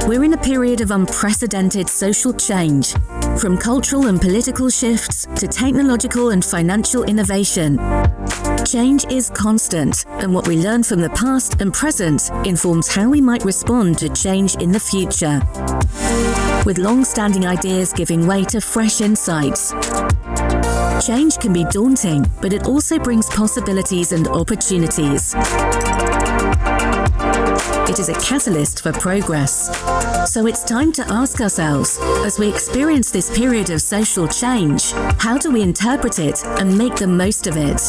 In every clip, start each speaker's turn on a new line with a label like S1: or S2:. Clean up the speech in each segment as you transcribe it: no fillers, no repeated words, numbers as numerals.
S1: We're in a period of unprecedented social change, from cultural and political shifts to technological and financial innovation. Change is constant, and what we learn from the past and present informs how we might respond to change in the future. With long-standing ideas giving way to fresh insights. Change can be daunting, but it also brings possibilities and opportunities. It is a catalyst for progress. So it's time to ask ourselves, as we experience this period of social change, how do we interpret it and make the most of it?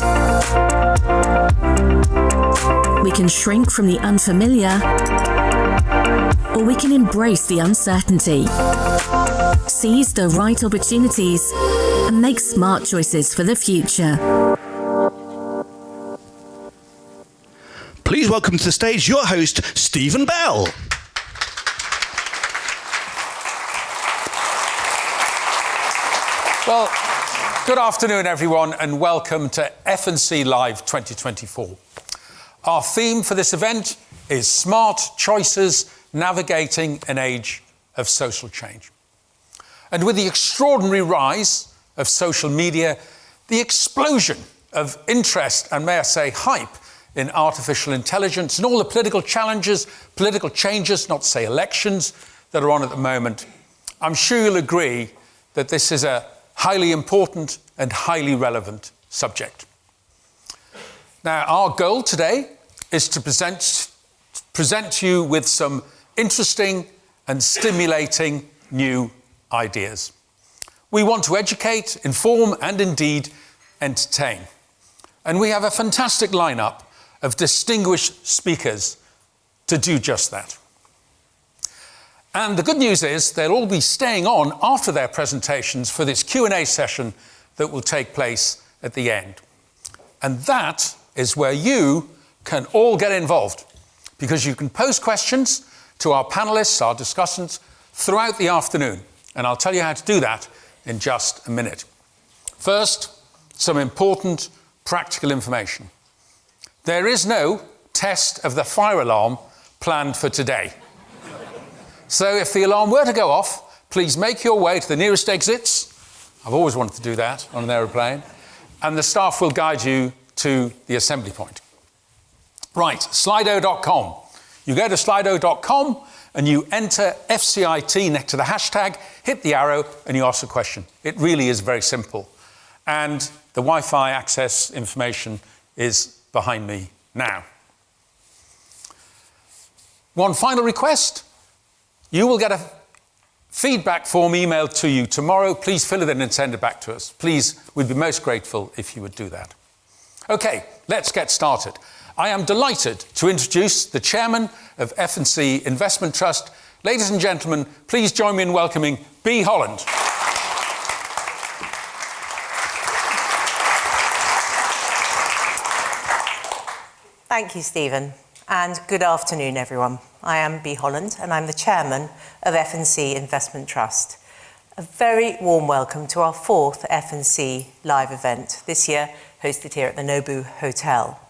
S1: We can shrink from the unfamiliar, or we can embrace the uncertainty. Seize the right opportunities and make smart choices for the future.
S2: Please welcome to the stage your host, Stephen Bell.
S3: Well, good afternoon, everyone, and welcome to F&C Live 2024. Our theme for this event is Smart Choices Navigating an Age of Social Change. And with the extraordinary rise of social media, the explosion of interest and, may I say, hype in artificial intelligence and all the political challenges, political changes, not to say elections, that are on at the moment, I'm sure you'll agree that this is a highly important and highly relevant subject. Now, our goal today is to present you with some interesting and stimulating new ideas. We want to educate, inform, and indeed entertain. And we have a fantastic lineup of distinguished speakers to do just that. And the good news is they'll all be staying on after their presentations for this Q&A session that will take place at the end. And that is where you can all get involved, because you can pose questions to our panelists, our discussants, throughout the afternoon. And I'll tell you how to do that in just a minute. First, some important practical information. There is no test of the fire alarm planned for today. So if the alarm were to go off, please make your way to the nearest exits. I've always wanted to do that on an aeroplane. And the staff will guide you to the assembly point. Right, Slido.com. You go to Slido.com and you enter FCIT next to the hashtag, hit the arrow, and you ask a question. It really is very simple. And the Wi-Fi access information is behind me now. One final request. You will get a feedback form emailed to you tomorrow. Please fill it in and send it back to us. Please, we'd be most grateful if you would do that. Okay, let's get started. I am delighted to introduce the chairman of F&C Investment Trust. Ladies and gentlemen, please join me in welcoming Bea Holland.
S4: Thank you, Stephen, and good afternoon, everyone. I am Bea Holland, and I'm the chairman of F&C Investment Trust. A very warm welcome to our fourth F&C Live event, this year hosted here at the Nobu Hotel.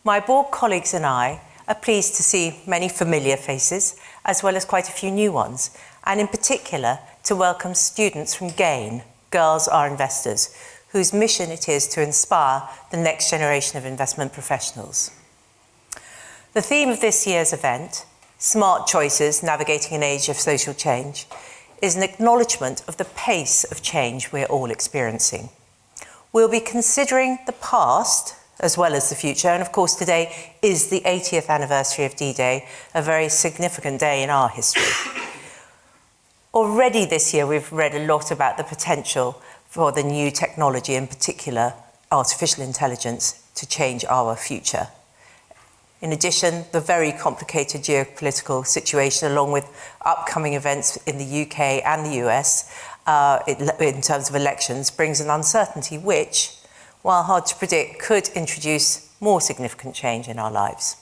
S4: My board colleagues and I are pleased to see many familiar faces, as well as quite a few new ones, and in particular to welcome students from GAIN, Girls Are Investors, whose mission it is to inspire the next generation of investment professionals. The theme of this year's event, Smart Choices Navigating an Age of Social Change, is an acknowledgement of the pace of change we're all experiencing. We'll be considering the past as well as the future, and of course today is the 80th anniversary of D-Day, a very significant day in our history. Already this year we've read a lot about the potential for the new technology, in particular artificial intelligence, to change our future. In addition, the very complicated geopolitical situation, along with upcoming events in the UK and the US in terms of elections, brings an uncertainty which, while hard to predict, could introduce more significant change in our lives.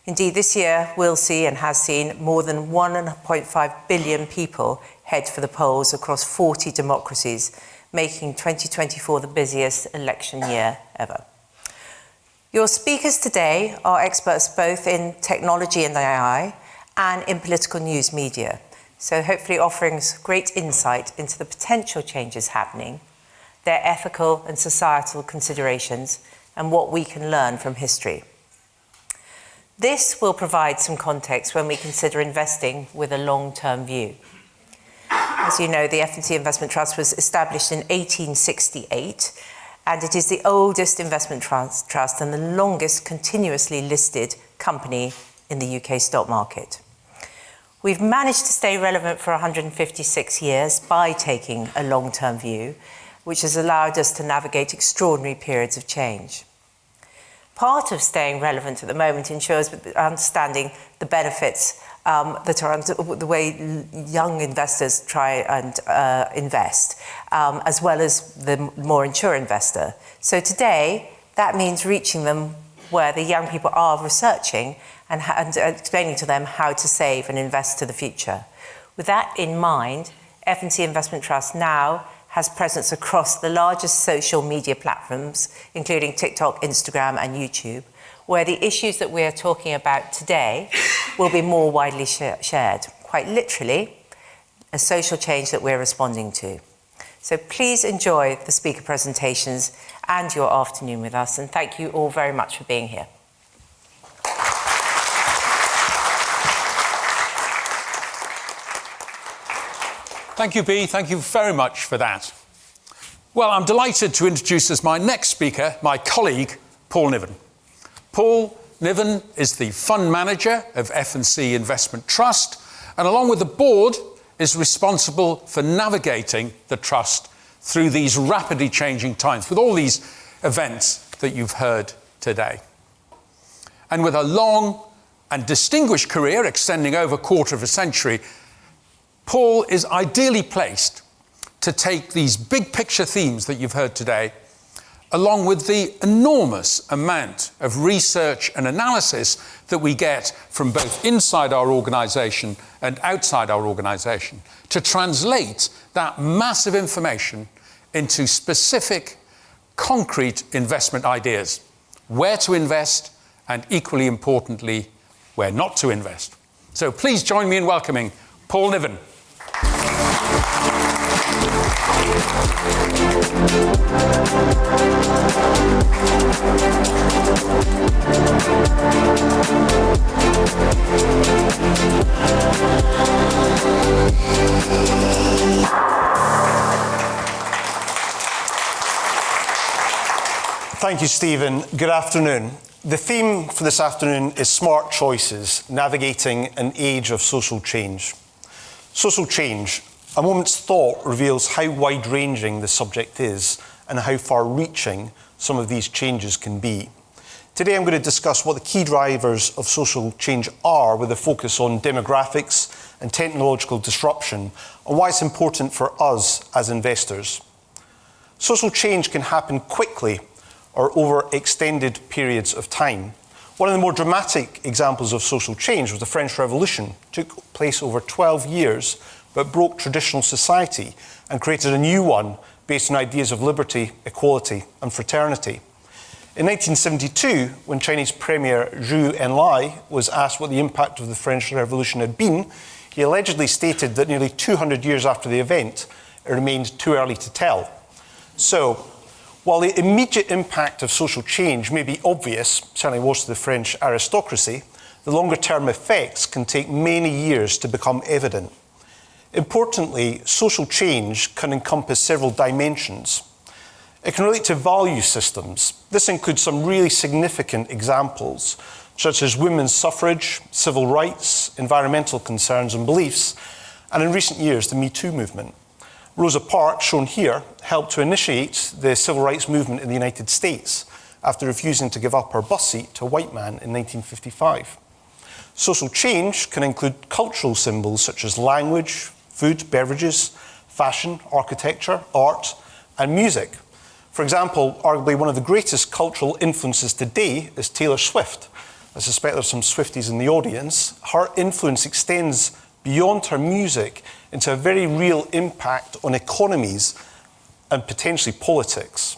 S4: Indeed, this year we'll see and has seen more than 1.5 billion people head for the polls across 40 democracies, making 2024 the busiest election year ever. Your speakers today are experts both in technology and AI, and in political news media. So hopefully offering great insight into the potential changes happening, their ethical and societal considerations, and what we can learn from history. This will provide some context when we consider investing with a long-term view. As you know, the F&C Investment Trust was established in 1868, and it is the oldest investment trust and the longest continuously listed company in the UK stock market. We've managed to stay relevant for 156 years by taking a long-term view, which has allowed us to navigate extraordinary periods of change. Part of staying relevant at the moment ensures understanding the benefits that are the way young investors try and invest, as well as the more mature investor. So today, that means reaching them where the young people are researching and explaining to them how to save and invest to the future. With that in mind, F&C Investment Trust now has presence across the largest social media platforms, including TikTok, Instagram, and YouTube, where the issues that we're talking about today will be more widely shared. Quite literally, a social change that we're responding to. So please enjoy the speaker presentations and your afternoon with us, and thank you all very much for being here.
S3: Thank you, Bea. Thank you very much for that. Well, I'm delighted to introduce as my next speaker, my colleague, Paul Niven. Paul Niven is the fund manager of F&C Investment Trust, and along with the board, is responsible for navigating the trust through these rapidly changing times, with all these events that you've heard today. And with a long and distinguished career extending over a quarter of a century, Paul is ideally placed to take these big picture themes that you've heard today, along with the enormous amount of research and analysis that we get from both inside our organisation and outside our organisation, to translate that massive information into specific, concrete investment ideas, where to invest, and equally importantly, where not to invest. So please join me in welcoming Paul Niven.
S2: Thank you, Stephen. Good afternoon. The theme for this afternoon is smart choices, navigating an age of social change. Social change. A moment's thought reveals how wide-ranging the subject is and how far-reaching some of these changes can be. Today I'm going to discuss what the key drivers of social change are, with a focus on demographics and technological disruption, and why it's important for us as investors. Social change can happen quickly or over extended periods of time. One of the more dramatic examples of social change was the French Revolution. It took place over 12 years, but broke traditional society and created a new one based on ideas of liberty, equality, and fraternity. In 1972, when Chinese Premier Zhou Enlai was asked what the impact of the French Revolution had been, he allegedly stated that nearly 200 years after the event, it remained too early to tell. So, while the immediate impact of social change may be obvious, certainly was to the French aristocracy, the longer-term effects can take many years to become evident. Importantly, social change can encompass several dimensions. It can relate to value systems. This includes some really significant examples, such as women's suffrage, civil rights, environmental concerns and beliefs, and in recent years, the Me Too movement. Rosa Parks, shown here, helped to initiate the civil rights movement in the United States after refusing to give up her bus seat to a white man in 1955. Social change can include cultural symbols such as language, food, beverages, fashion, architecture, art, and music. For example, arguably one of the greatest cultural influences today is Taylor Swift. I suspect there's some Swifties in the audience. Her influence extends beyond her music into a very real impact on economies and potentially politics.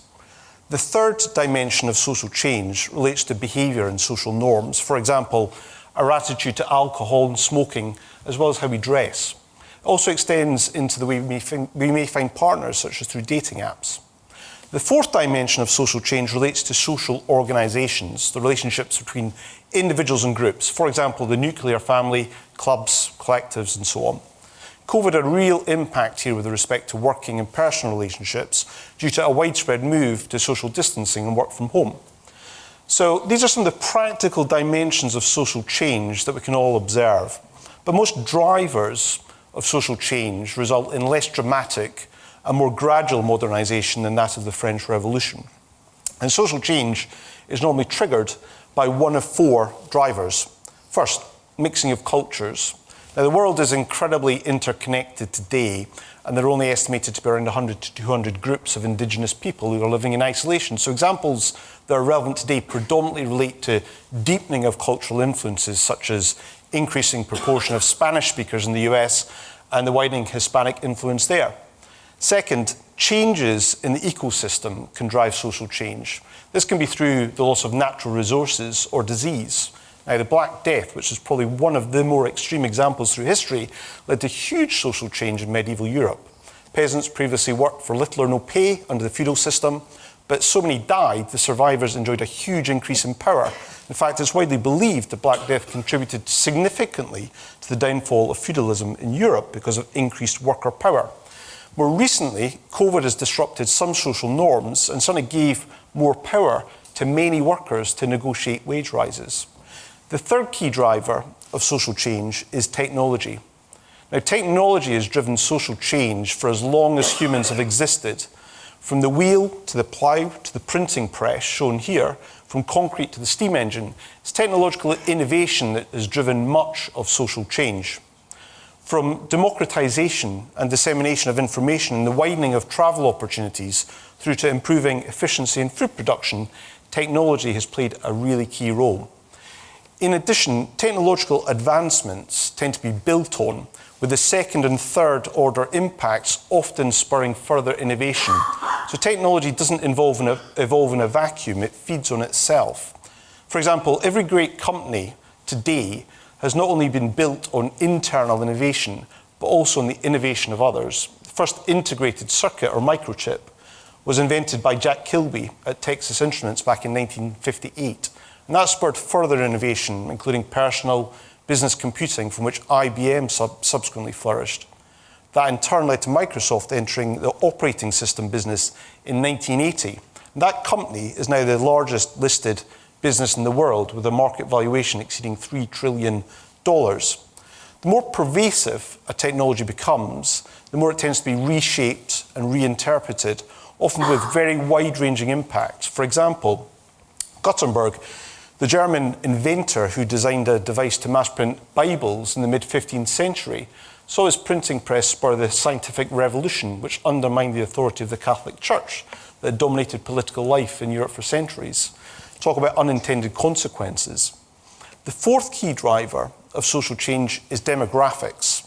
S2: The third dimension of social change relates to behaviour and social norms. For example, our attitude to alcohol and smoking, as well as how we dress. It also extends into the way we may find partners, such as through dating apps. The fourth dimension of social change relates to social organisations, the relationships between individuals and groups. For example, the nuclear family, clubs, collectives, and so on. COVID had a real impact here with respect to working and personal relationships due to a widespread move to social distancing and work from home. So these are some of the practical dimensions of social change that we can all observe. But most drivers of social change result in less dramatic and more gradual modernisation than that of the French Revolution. And social change is normally triggered by one of four drivers. First, mixing of cultures. Now, the world is incredibly interconnected today, and there are only estimated to be around 100 to 200 groups of indigenous people who are living in isolation. So examples that are relevant today predominantly relate to deepening of cultural influences, such as increasing proportion of Spanish speakers in the US and the widening Hispanic influence there. Second, changes in the ecosystem can drive social change. This can be through the loss of natural resources or disease. Now, the Black Death, which is probably one of the more extreme examples through history, led to huge social change in medieval Europe. Peasants previously worked for little or no pay under the feudal system, but so many died, the survivors enjoyed a huge increase in power. In fact, it's widely believed the Black Death contributed significantly to the downfall of feudalism in Europe because of increased worker power. More recently, COVID has disrupted some social norms and suddenly gave more power to many workers to negotiate wage rises. The third key driver of social change is technology. Now, technology has driven social change for as long as humans have existed. From the wheel to the plough to the printing press, shown here, from concrete to the steam engine, it's technological innovation that has driven much of social change. From democratisation and dissemination of information and the widening of travel opportunities through to improving efficiency in food production, technology has played a really key role. In addition, technological advancements tend to be built on, with the second and third order impacts often spurring further innovation. So technology doesn't evolve in a vacuum, it feeds on itself. For example, every great company today has not only been built on internal innovation, but also on the innovation of others. The first integrated circuit, or microchip, was invented by Jack Kilby at Texas Instruments back in 1958. And that spurred further innovation, including personal business computing, from which IBM subsequently flourished. That in turn led to Microsoft entering the operating system business in 1980. And that company is now the largest listed business in the world, with a market valuation exceeding $3 trillion. The more pervasive a technology becomes, the more it tends to be reshaped and reinterpreted, often with very wide-ranging impacts. For example, Gutenberg, the German inventor who designed a device to mass print Bibles in the mid-15th century, saw his printing press spur the scientific revolution, which undermined the authority of the Catholic Church that dominated political life in Europe for centuries. Talk about unintended consequences. The fourth key driver of social change is demographics.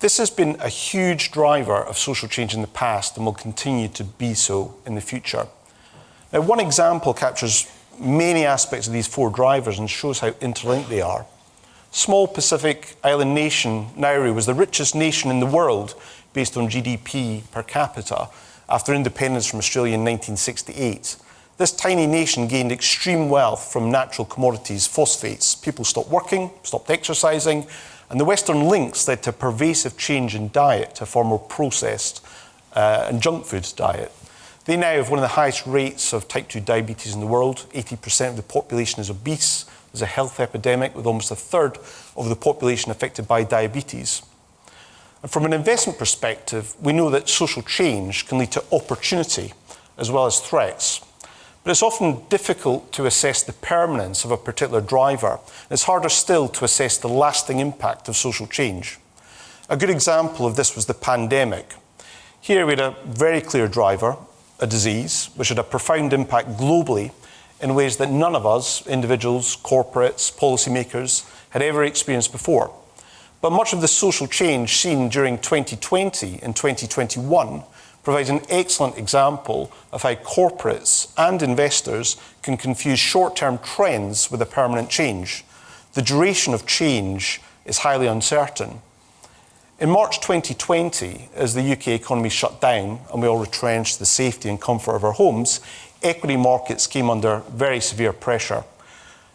S2: This has been a huge driver of social change in the past and will continue to be so in the future. Now, one example captures many aspects of these four drivers and shows how interlinked they are. Small Pacific island nation Nauru was the richest nation in the world based on GDP per capita after independence from Australia in 1968. This tiny nation gained extreme wealth from natural commodities, phosphates. People stopped working, stopped exercising, and the Western links led to pervasive change in diet to a far more processed and junk food diet. They now have one of the highest rates of type 2 diabetes in the world. 80% of the population is obese. There's a health epidemic with almost a third of the population affected by diabetes. And from an investment perspective, we know that social change can lead to opportunity as well as threats. But it's often difficult to assess the permanence of a particular driver. It's harder still to assess the lasting impact of social change. A good example of this was the pandemic. Here we had a very clear driver, a disease, which had a profound impact globally in ways that none of us, individuals, corporates, policymakers, had ever experienced before. But much of the social change seen during 2020 and 2021 provides an excellent example of how corporates and investors can confuse short-term trends with a permanent change. the duration of change is highly uncertain. In March 2020, as the UK economy shut down and we all retrenched the safety and comfort of our homes, equity markets came under very severe pressure.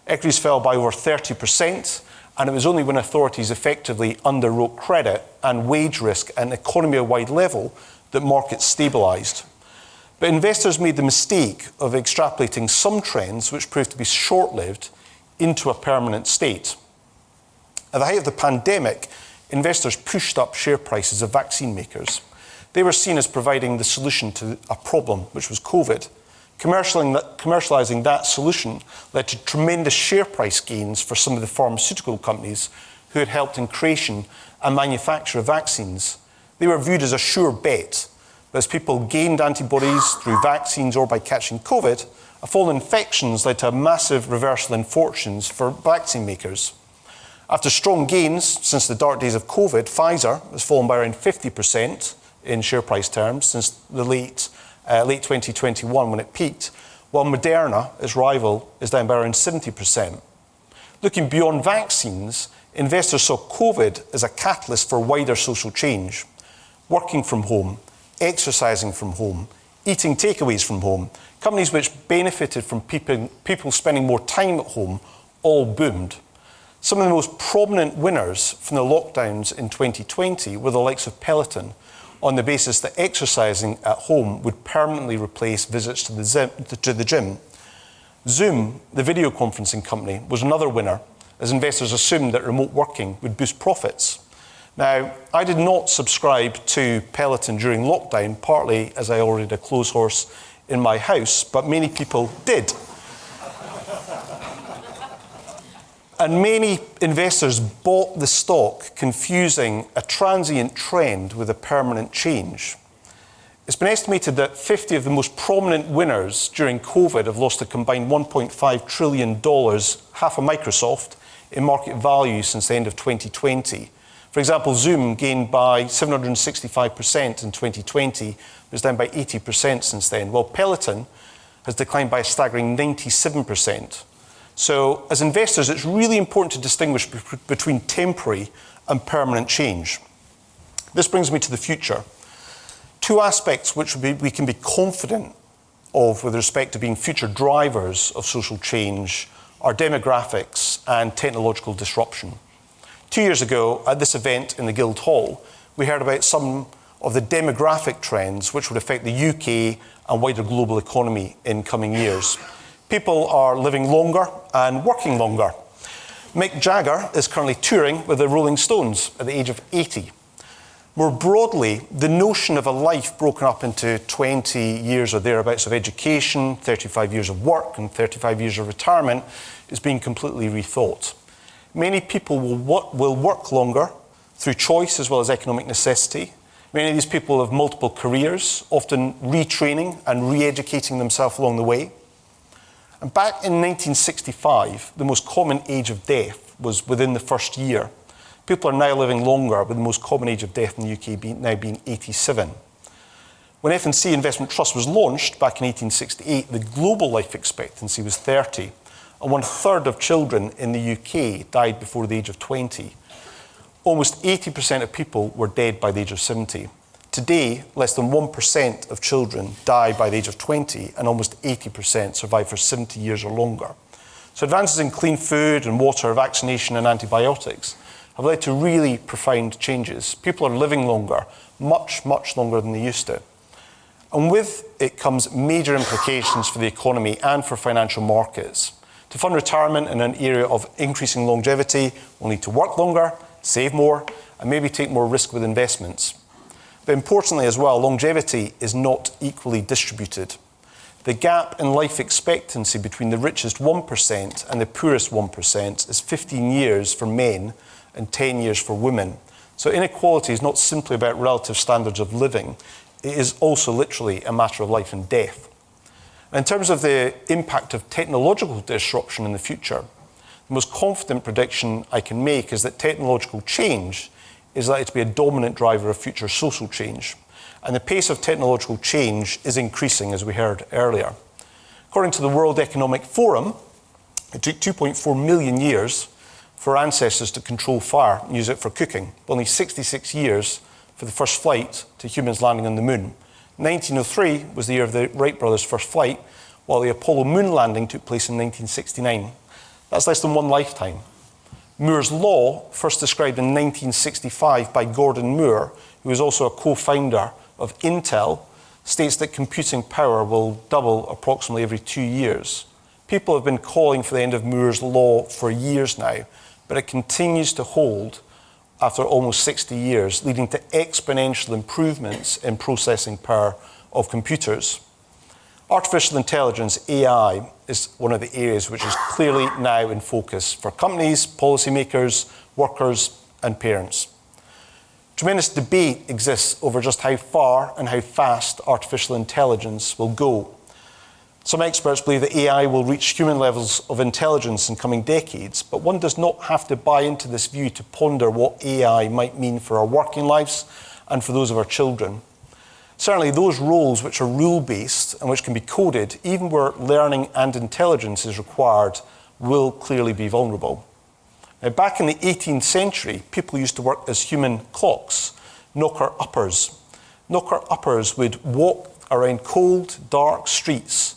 S2: Equities fell by over 30%, and it was only when authorities effectively underwrote credit and wage risk at an economy-wide level that markets stabilised. But investors made the mistake of extrapolating some trends, which proved to be short-lived, into a permanent state. At the height of the pandemic, investors pushed up share prices of vaccine makers. They were seen as providing the solution to a problem, which was COVID. Commercialising that solution led to tremendous share price gains for some of the pharmaceutical companies who had helped in creation and manufacture of vaccines. They were viewed as a sure bet, but as people gained antibodies through vaccines or by catching COVID, a fall in infections led to a massive reversal in fortunes for vaccine makers. After strong gains since the dark days of COVID, Pfizer has fallen by around 50% in share price terms since the late 2021 when it peaked, while Moderna, its rival, is down by around 70%. Looking beyond vaccines, investors saw COVID as a catalyst for wider social change. Working from home, exercising from home, eating takeaways from home, companies which benefited from people spending more time at home all boomed. Some of the most prominent winners from the lockdowns in 2020 were the likes of Peloton, on the basis that exercising at home would permanently replace visits to the gym. Zoom, the video conferencing company, was another winner, as investors assumed that remote working would boost profits. Now, I did not subscribe to Peloton during lockdown, partly as I already had a clothes horse in my house, but many people did. And many investors bought the stock, confusing a transient trend with a permanent change. It's been estimated that 50 of the most prominent winners during COVID have lost a combined $1.5 trillion, half of Microsoft, in market value since the end of 2020. For example, Zoom gained by 765% in 2020, was down by 80% since then, while Peloton has declined by a staggering 97%. So, as investors, it's really important to distinguish between temporary and permanent change. This brings me to the future. Two aspects which we can be confident of with respect to being future drivers of social change are demographics and technological disruption. 2 years ago, at this event in the Guildhall, we heard about some of the demographic trends which would affect the UK and wider global economy in coming years. People are living longer and working longer. Mick Jagger is currently touring with the Rolling Stones at the age of 80. More broadly, the notion of a life broken up into 20 years or thereabouts of education, 35 years of work and 35 years of retirement is being completely rethought. Many people will work longer through choice as well as economic necessity. Many of these people have multiple careers, often retraining and re-educating themselves along the way. And back in 1965, the most common age of death was within the first year. People are now living longer, with the most common age of death in the UK now being 87. When F&C Investment Trust was launched back in 1868, the global life expectancy was 30, and 1/3 of children in the UK died before the age of 20. Almost 80% of people were dead by the age of 70. Today, less than 1% of children die by the age of 20, and almost 80% survive for 70 years or longer. So advances in clean food and water, vaccination and antibiotics have led to really profound changes. People are living longer, much, much longer than they used to. And with it comes major implications for the economy and for financial markets. To fund retirement in an area of increasing longevity, we'll need to work longer, save more, and maybe take more risk with investments. But importantly as well, longevity is not equally distributed. The gap in life expectancy between the richest 1% and the poorest 1% is 15 years for men and 10 years for women. So inequality is not simply about relative standards of living, it is also literally a matter of life and death. In terms of the impact of technological disruption in the future, the most confident prediction I can make is that technological change is likely to be a dominant driver of future social change. And the pace of technological change is increasing, as we heard earlier. According to the World Economic Forum, it took 2.4 million years for our ancestors to control fire and use it for cooking. Only 66 years for the first flight to humans landing on the moon. 1903 was the year of the Wright brothers' first flight, while the Apollo moon landing took place in 1969. That's less than one lifetime. Moore's law, first described in 1965 by Gordon Moore, who was also a co-founder of Intel, states that computing power will double approximately every 2 years. People have been calling for the end of Moore's law for years now, but it continues to hold after almost 60 years, leading to exponential improvements in processing power of computers. Artificial intelligence, AI, is one of the areas which is clearly now in focus for companies, policymakers, workers, and parents. Tremendous debate exists over just how far and how fast artificial intelligence will go. Some experts believe that AI will reach human levels of intelligence in coming decades, but one does not have to buy into this view to ponder what AI might mean for our working lives and for those of our children. Certainly those roles which are rule-based and which can be coded, even where learning and intelligence is required, will clearly be vulnerable. Now, back in the 18th century, people used to work as human clocks, knocker-uppers. Knocker-uppers would walk around cold, dark streets,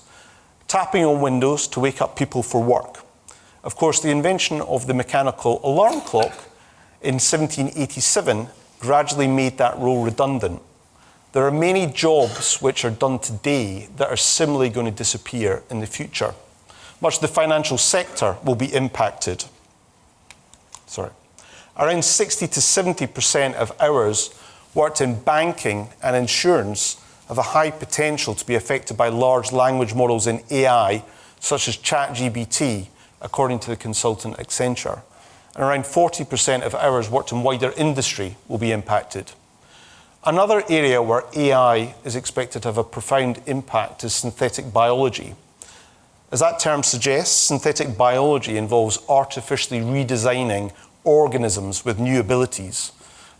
S2: tapping on windows to wake up people for work. Of course, the invention of the mechanical alarm clock in 1787 gradually made that role redundant. There are many jobs which are done today that are similarly going to disappear in the future. Much of the financial sector will be impacted. Around 60 to 70% of hours worked in banking and insurance have a high potential to be affected by large language models in AI, such as ChatGPT, according to the consultant Accenture. And around 40% of hours worked in wider industry will be impacted. Another area where AI is expected to have a profound impact is synthetic biology. As that term suggests, synthetic biology involves artificially redesigning organisms with new abilities.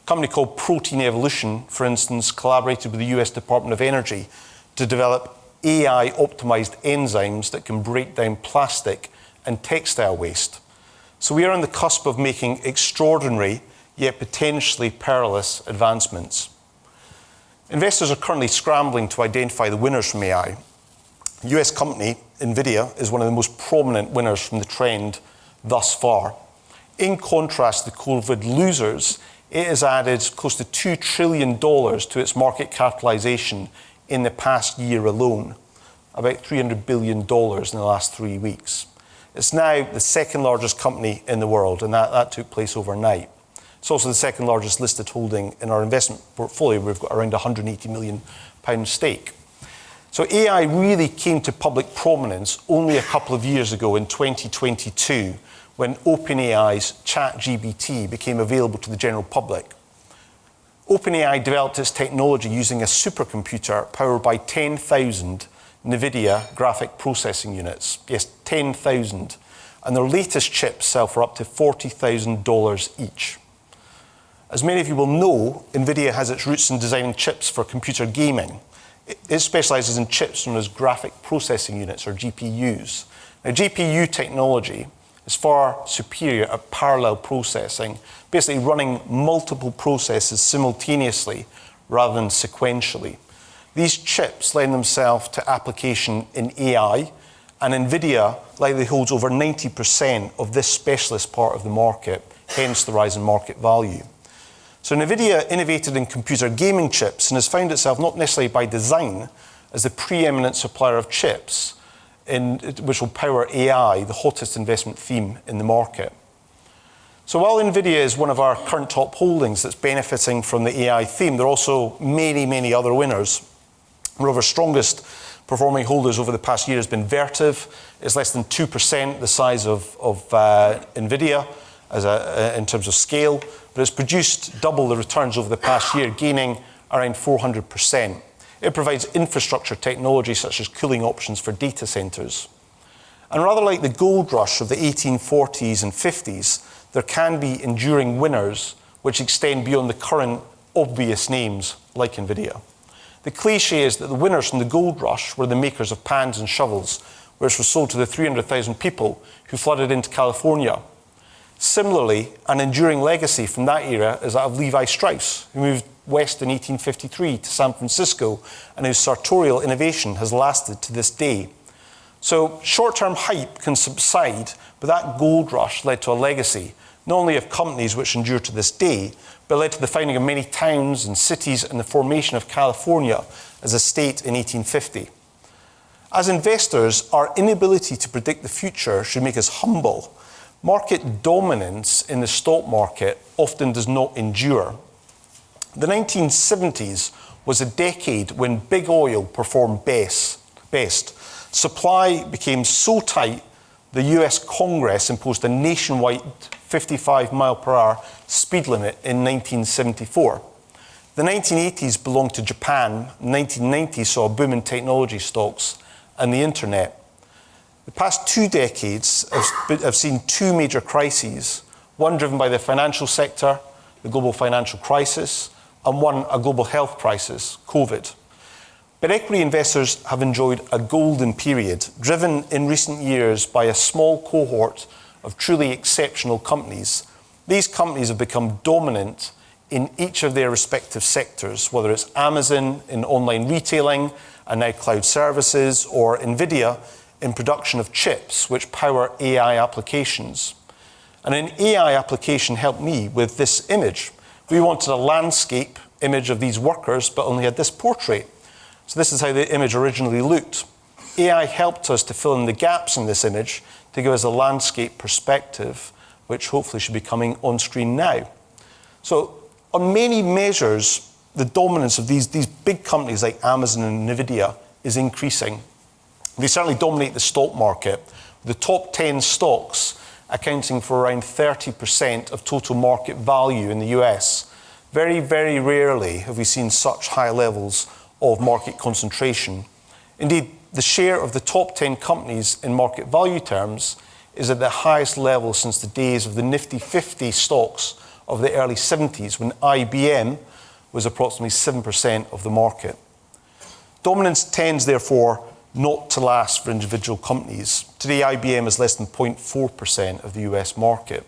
S2: A company called Protein Evolution, for instance, collaborated with the US Department of Energy to develop AI-optimized enzymes that can break down plastic and textile waste. So we are on the cusp of making extraordinary, yet potentially perilous advancements. Investors are currently scrambling to identify the winners from AI. US company, NVIDIA, is one of the most prominent winners from the trend thus far. In contrast to the COVID losers, it has added close to $2 trillion to its market capitalization in the past year alone, about $300 billion in the last 3 weeks. It's now the second largest company in the world, and that took place overnight. It's also the second largest listed holding in our investment portfolio. We've got around £180 million stake. So AI really came to public prominence only a couple of years ago in 2022, when OpenAI's ChatGPT became available to the general public. OpenAI developed its technology using a supercomputer powered by 10,000 NVIDIA graphic processing units. Yes, 10,000. And their latest chips sell for up to $40,000 each. As many of you will know, NVIDIA has its roots in designing chips for computer gaming. It specializes in chips known as graphic processing units, or GPUs. Now, GPU technology is far superior at parallel processing, basically running multiple processes simultaneously rather than sequentially. These chips lend themselves to application in AI, and NVIDIA likely holds over 90% of this specialist part of the market, hence the rise in market value. So NVIDIA innovated in computer gaming chips and has found itself not necessarily by design as the preeminent supplier of chips, which will power AI, the hottest investment theme in the market. So while NVIDIA is one of our current top holdings that's benefiting from the AI theme, there are also many, many other winners. One of our strongest performing holders over the past year has been Vertiv. It's less than 2% the size of NVIDIA in terms of scale, but it's produced double the returns over the past year, gaining around 400%. It provides infrastructure technology such as cooling options for data centers. And rather like the gold rush of the 1840s and 50s, there can be enduring winners which extend beyond the current obvious names like NVIDIA. The cliche is that the winners from the gold rush were the makers of pans and shovels, which were sold to the 300,000 people who flooded into California. Similarly, an enduring legacy from that era is that of Levi Strauss, who moved west in 1853 to San Francisco and whose sartorial innovation has lasted to this day. So short-term hype can subside, but that gold rush led to a legacy, not only of companies which endure to this day, but led to the founding of many towns and cities and the formation of California as a state in 1850. As investors, our inability to predict the future should make us humble. Market dominance in the stock market often does not endure. The 1970s was a decade when big oil performed best. Supply became so tight, the US Congress imposed a nationwide 55 mile per hour speed limit in 1974. The 1980s belonged to Japan. 1990s saw a boom in technology stocks and the internet. The past 2 decades have seen 2 major crises, one driven by the financial sector, the global financial crisis, and one a global health crisis, COVID. But equity investors have enjoyed a golden period, driven in recent years by a small cohort of truly exceptional companies. These companies have become dominant in each of their respective sectors, whether it's Amazon in online retailing and now cloud services, or Nvidia in production of chips which power AI applications. And an AI application helped me with this image. We wanted a landscape image of these workers, but only had this portrait. So this is how the image originally looked. AI helped us to fill in the gaps in this image to give us a landscape perspective, which hopefully should be coming on screen now. So on many measures, the dominance of these big companies like Amazon and Nvidia is increasing. They certainly dominate the stock market, with the top 10 stocks accounting for around 30% of total market value in the US. Very, very rarely have we seen such high levels of market concentration. Indeed, the share of the top 10 companies in market value terms is at the highest level since the days of the Nifty 50 stocks of the early 70s, when IBM was approximately 7% of the market. Dominance tends, therefore, not to last for individual companies. Today, IBM is less than 0.4% of the US market.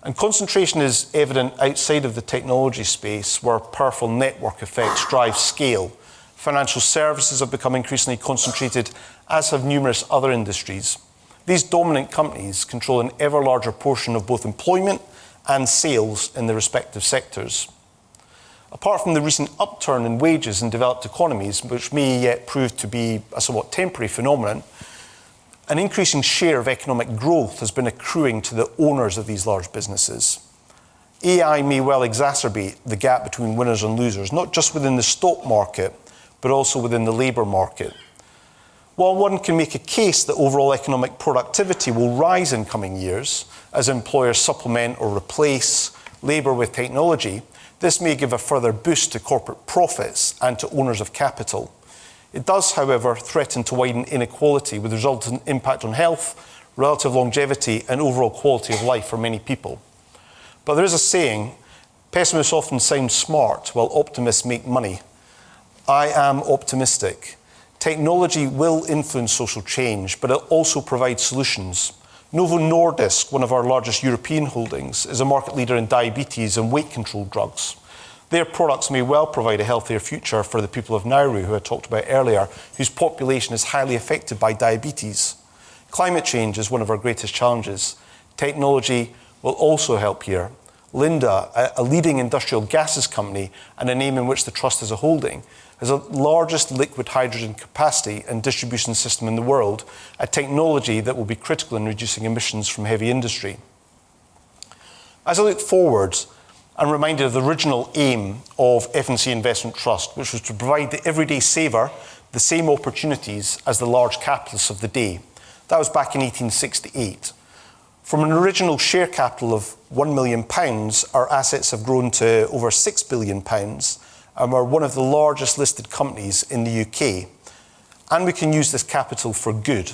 S2: And concentration is evident outside of the technology space, where powerful network effects drive scale. Financial services have become increasingly concentrated, as have numerous other industries. These dominant companies control an ever larger portion of both employment and sales in their respective sectors. Apart from the recent upturn in wages in developed economies, which may yet prove to be a somewhat temporary phenomenon, an increasing share of economic growth has been accruing to the owners of these large businesses. AI may well exacerbate the gap between winners and losers, not just within the stock market, but also within the labour market. While one can make a case that overall economic productivity will rise in coming years as employers supplement or replace labour with technology, this may give a further boost to corporate profits and to owners of capital. It does, however, threaten to widen inequality with resultant impact on health, relative longevity, and overall quality of life for many people. But there is a saying, pessimists often sound smart while optimists make money. I am optimistic. Technology will influence social change, but it also provides solutions. Novo Nordisk, one of our largest European holdings, is a market leader in diabetes and weight control drugs. Their products may well provide a healthier future for the people of Nauru, who I talked about earlier, whose population is highly affected by diabetes. Climate change is one of our greatest challenges. Technology will also help here. Linde, a leading industrial gases company and a name in which the Trust is a holding, has the largest liquid hydrogen capacity and distribution system in the world, a technology that will be critical in reducing emissions from heavy industry. As I look forward, I'm reminded of the original aim of F&C Investment Trust, which was to provide the everyday saver the same opportunities as the large capitalists of the day. That was back in 1868. From an original share capital of £1 million, our assets have grown to over £6 billion, and we're one of the largest listed companies in the UK. And we can use this capital for good.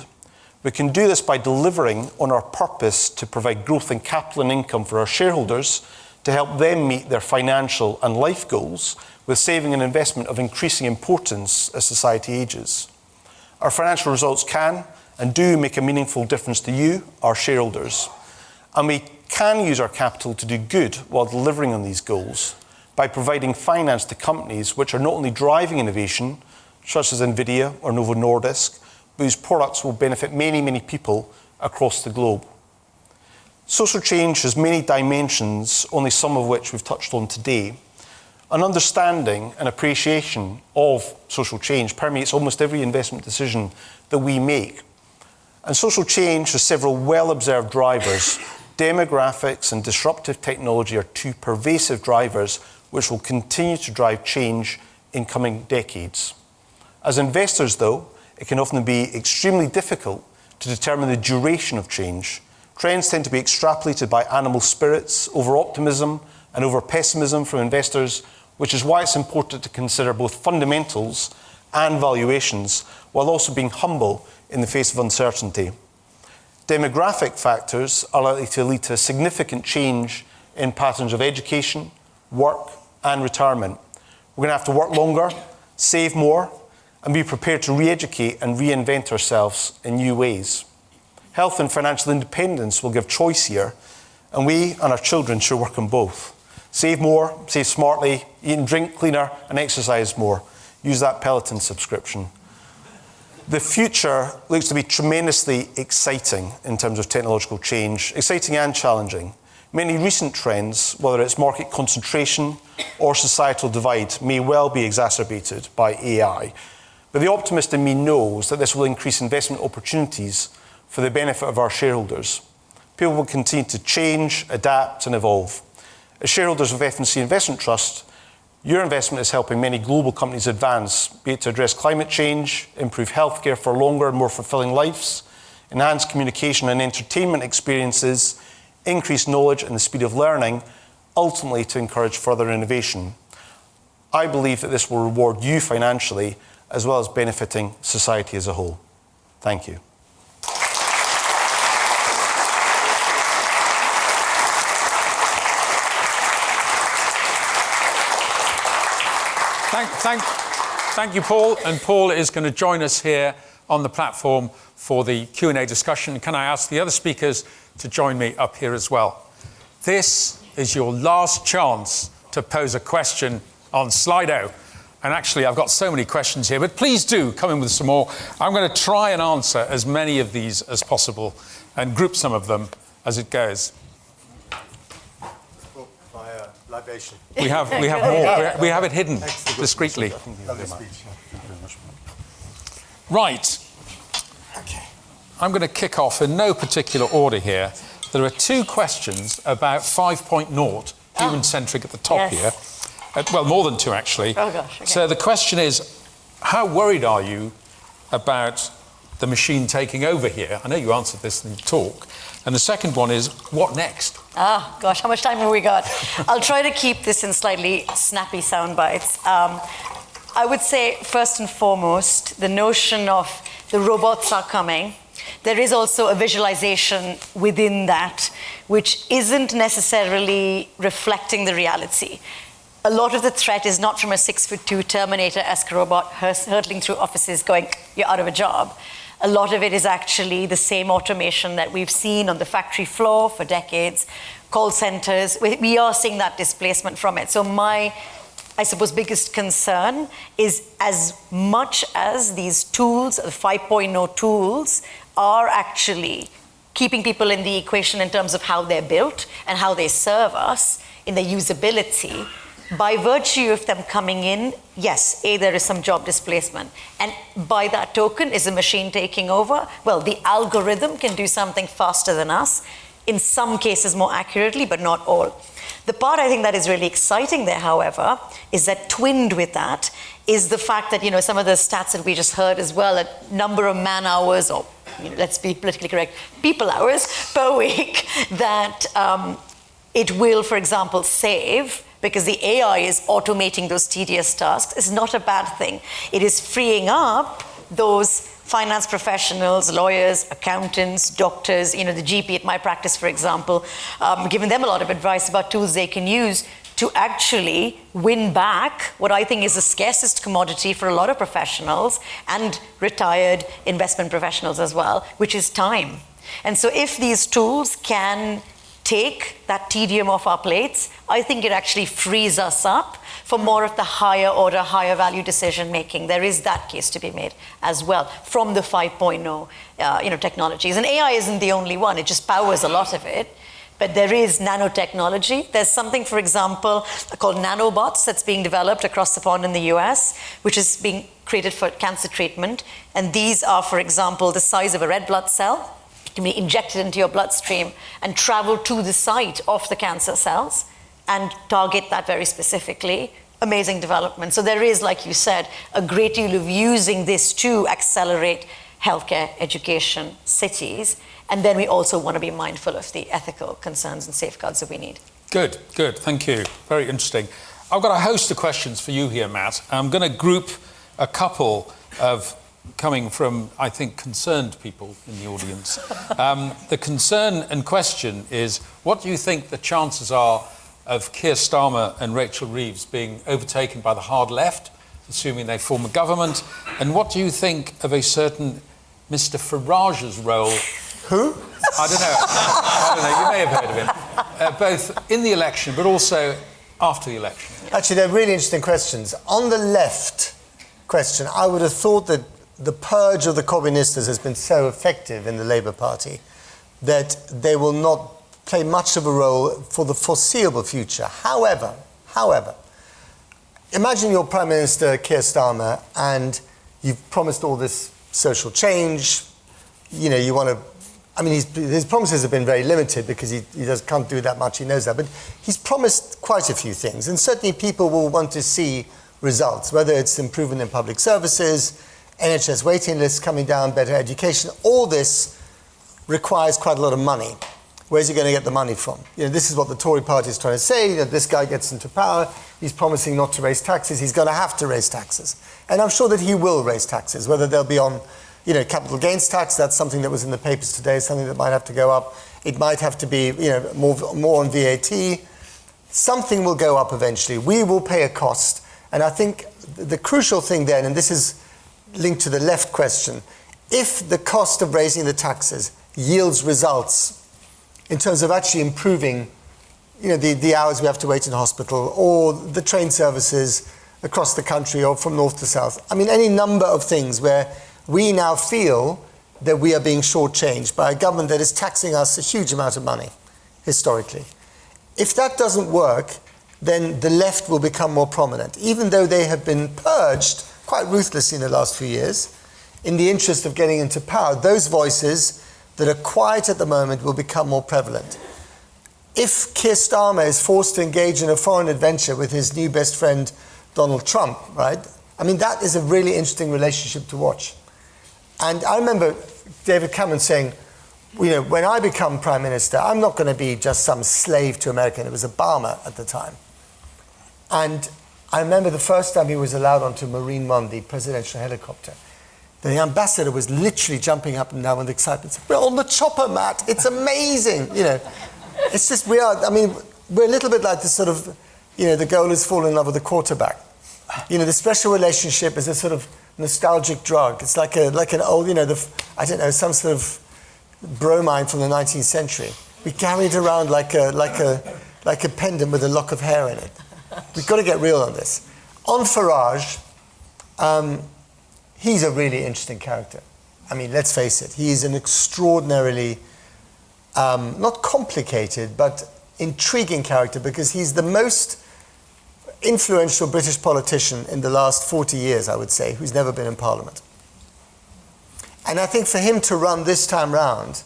S2: We can do this by delivering on our purpose to provide growth in capital and income for our shareholders, to help them meet their financial and life goals, with saving and investment of increasing importance as society ages. Our financial results can and do make a meaningful difference to you, our shareholders. And we can use our capital to do good while delivering on these goals by providing finance to companies which are not only driving innovation, such as NVIDIA or Novo Nordisk, but whose products will benefit many, many people across the globe. Social change has many dimensions, only some of which we've touched on today. An understanding and appreciation of social change permeates almost every investment decision that we make. And social change has several well-observed drivers. Demographics and disruptive technology are two pervasive drivers which will continue to drive change in coming decades. As investors, though, it can often be extremely difficult to determine the duration of change. Trends tend to be extrapolated by animal spirits, over-optimism and over-pessimism from investors, which is why it's important to consider both fundamentals and valuations, while also being humble in the face of uncertainty. Demographic factors are likely to lead to a significant change in patterns of education, work, and retirement. We're going to have to work longer, save more, and be prepared to re-educate and reinvent ourselves in new ways. Health and financial independence will give choice here, and we and our children should work on both. Save more, save smartly, eat and drink cleaner, and exercise more. Use that Peloton subscription. The future looks to be tremendously exciting in terms of technological change, exciting and challenging. Many recent trends, whether it's market concentration or societal divide, may well be exacerbated by AI. But the optimist in me knows that this will increase investment opportunities for the benefit of our shareholders. People will continue to change, adapt, and evolve. As shareholders of F&C Investment Trust, your investment is helping many global companies advance, be it to address climate change, improve healthcare for longer and more fulfilling lives, enhance communication and entertainment experiences, increase knowledge and the speed of learning, ultimately to encourage further innovation. I believe that this will reward you financially as well as benefiting society as a whole. Thank you.
S3: Thank you, Paul. And Paul is going to join us here on the platform for the Q&A discussion. Can I ask the other speakers to join me up here as well? This is your last chance to pose a question on Slido. And actually, I've got so many questions here, but please do come in with some more. I'm going to try and answer as many of these as possible and group some of them as it goes.
S5: Libation.
S3: We have more. We have it hidden discreetly. Right. Okay. I'm going to kick off in no particular order here. There are two questions about 5.0, human-centric at the top here. Well, more than two, actually.
S6: Oh, gosh. Okay.
S3: So the question is, how worried are you about the machine taking over here? I know you answered this in the talk. And the second one is, what next?
S6: Gosh, how much time have we got? I'll try to keep this in slightly snappy sound bites. I would say, first and foremost, the notion of the robots are coming. There is also a visualization within that, which isn't necessarily reflecting the reality. A lot of the threat is not from a 6'2" Terminator-esque robot hurtling through offices going, you're out of a job. A lot of it is actually the same automation that we've seen on the factory floor for decades, call centers. We are seeing that displacement from it. So my, I suppose, biggest concern is as much as these tools, the 5.0 tools, are actually keeping people in the equation in terms of how they're built and how they serve us in their usability, by virtue of them coming in, yes, there is some job displacement. And by that token, is the machine taking over? Well, the algorithm can do something faster than us, in some cases more accurately, but not all. The part I think that is really exciting there, however, is that twinned with that is the fact that, some of the stats that we just heard as well, a number of man hours, or let's be politically correct, people hours per week, that it will, for example, save, because the AI is automating those tedious tasks, is not a bad thing. It is freeing up those finance professionals, lawyers, accountants, doctors, the GP at my practice, for example, giving them a lot of advice about tools they can use to actually win back what I think is the scarcest commodity for a lot of professionals and retired investment professionals as well, which is time. And so if these tools can take that tedium off our plates. I think it actually frees us up for more of the higher order, higher value decision making. There is that case to be made as well from the 5.0 technologies. And AI isn't the only one, it just powers a lot of it. But there is nanotechnology. There's something, for example, called nanobots that's being developed across the pond in the US, which is being created for cancer treatment. And these are, for example, the size of a red blood cell. It can be injected into your bloodstream and travel to the site of the cancer cells and target that very specifically. Amazing development. So there is, like you said, a great deal of using this to accelerate healthcare, education, cities. And then we also want to be mindful of the ethical concerns and safeguards that we need.
S3: Good, thank you. Very interesting. I've got a host of questions for you here, Matt. I'm going to group a couple of coming from, I think, concerned people in the audience. The concern and question is, what do you think the chances are of Keir Starmer and Rachel Reeves being overtaken by the hard left, assuming they form a government? And what do you think of a certain Mr. Farage's role?
S5: Who?
S3: I don't know. You may have heard of him. Both in the election, but also after the election.
S5: Actually, they're really interesting questions. On the left question, I would have thought that the purge of the Corbynistas has been so effective in the Labour Party that they will not play much of a role for the foreseeable future. However, imagine you're Prime Minister Keir Starmer and you've promised all this social change. You know, you want to... I mean, his promises have been very limited because he can't do that much, he knows that. But he's promised quite a few things. And certainly people will want to see results, whether it's improvement in public services, NHS waiting lists coming down, better education. All this requires quite a lot of money. Where's he going to get the money from? You know, this is what the Tory party is trying to say. That this guy gets into power, he's promising not to raise taxes. He's going to have to raise taxes. And I'm sure that he will raise taxes, whether they'll be on... You know, capital gains tax, that's something that was in the papers today, something that might have to go up. It might have to be, you know, more on VAT. Something will go up eventually. We will pay a cost. And I think the crucial thing then, and this is linked to the left question, if the cost of raising the taxes yields results in terms of actually improving, you know, the hours we have to wait in hospital or the train services across the country or from north to south. I mean, any number of things where we now feel that we are being shortchanged by a government that is taxing us a huge amount of money, historically. If that doesn't work, then the left will become more prominent, even though they have been purged quite ruthlessly in the last few years. In the interest of getting into power, those voices that are quiet at the moment will become more prevalent. If Keir Starmer is forced to engage in a foreign adventure with his new best friend, Donald Trump, right? I mean, that is a really interesting relationship to watch. And I remember David Cameron saying, you know, when I become Prime Minister, I'm not going to be just some slave to America. And it was Obama at the time. And I remember the first time he was allowed onto Marine One, the presidential helicopter. The ambassador was literally jumping up and down with excitement. We're on the chopper, Matt. It's amazing. You know, it's just, we're a little bit like this sort of, you know, the goal is fall in love with the quarterback. You know, the special relationship is a sort of nostalgic drug. It's like an old, you know, some sort of bromine from the 19th century. We carry it around like a pendant with a lock of hair in it. We've got to get real on this. On Farage, he's a really interesting character. I mean, let's face it, he's an extraordinarily, not complicated, but intriguing character because he's the most influential British politician in the last 40 years, I would say, who's never been in Parliament. And I think for him to run this time round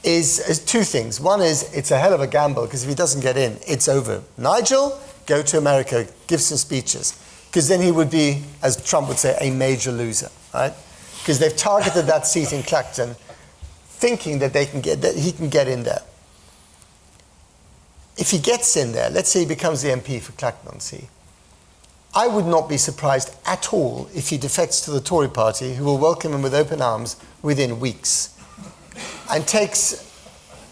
S5: is two things. One is it's a hell of a gamble because if he doesn't get in, it's over. Nigel, go to America, give some speeches. Because then he would be, as Trump would say, a major loser, right? Because they've targeted that seat in Clacton thinking that he can get in there. If he gets in there, let's say he becomes the MP for Clacton-on-Sea, I would not be surprised at all if he defects to the Tory party, who will welcome him with open arms within weeks, and takes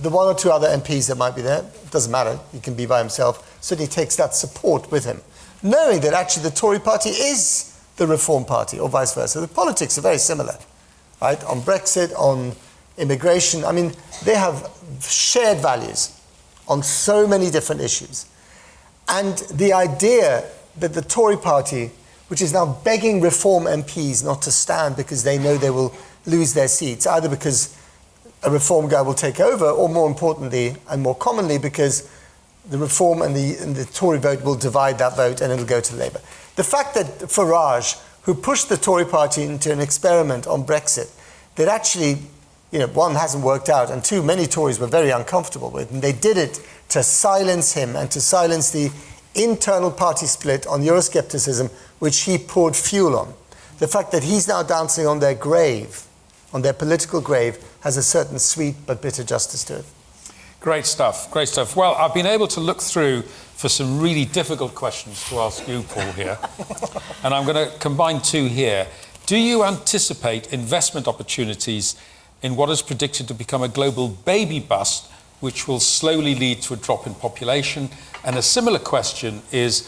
S5: the one or two other MPs that might be there, it doesn't matter, he can be by himself, certainly takes that support with him, knowing that actually the Tory party is the Reform Party, or vice versa. The politics are very similar, right? On Brexit, on immigration, I mean, they have shared values. on so many different issues. And the idea that the Tory party, which is now begging Reform MPs not to stand because they know they will lose their seats, either because a Reform guy will take over, or more importantly and more commonly because the Reform and the Tory vote will divide that vote and it'll go to Labour. The fact that Farage, who pushed the Tory party into an experiment on Brexit that actually, one, hasn't worked out, and two, many Tories were very uncomfortable with, and they did it to silence him and to silence the internal party split on Euroscepticism, which he poured fuel on. The fact that he's now dancing on their grave, on their political grave, has a certain sweet but bitter justice to it.
S3: Great stuff, great stuff. Well, I've been able to look through for some really difficult questions to ask you, Paul, here. And I'm going to combine two here. Do you anticipate investment opportunities in what is predicted to become a global baby bust, which will slowly lead to a drop in population? And a similar question is,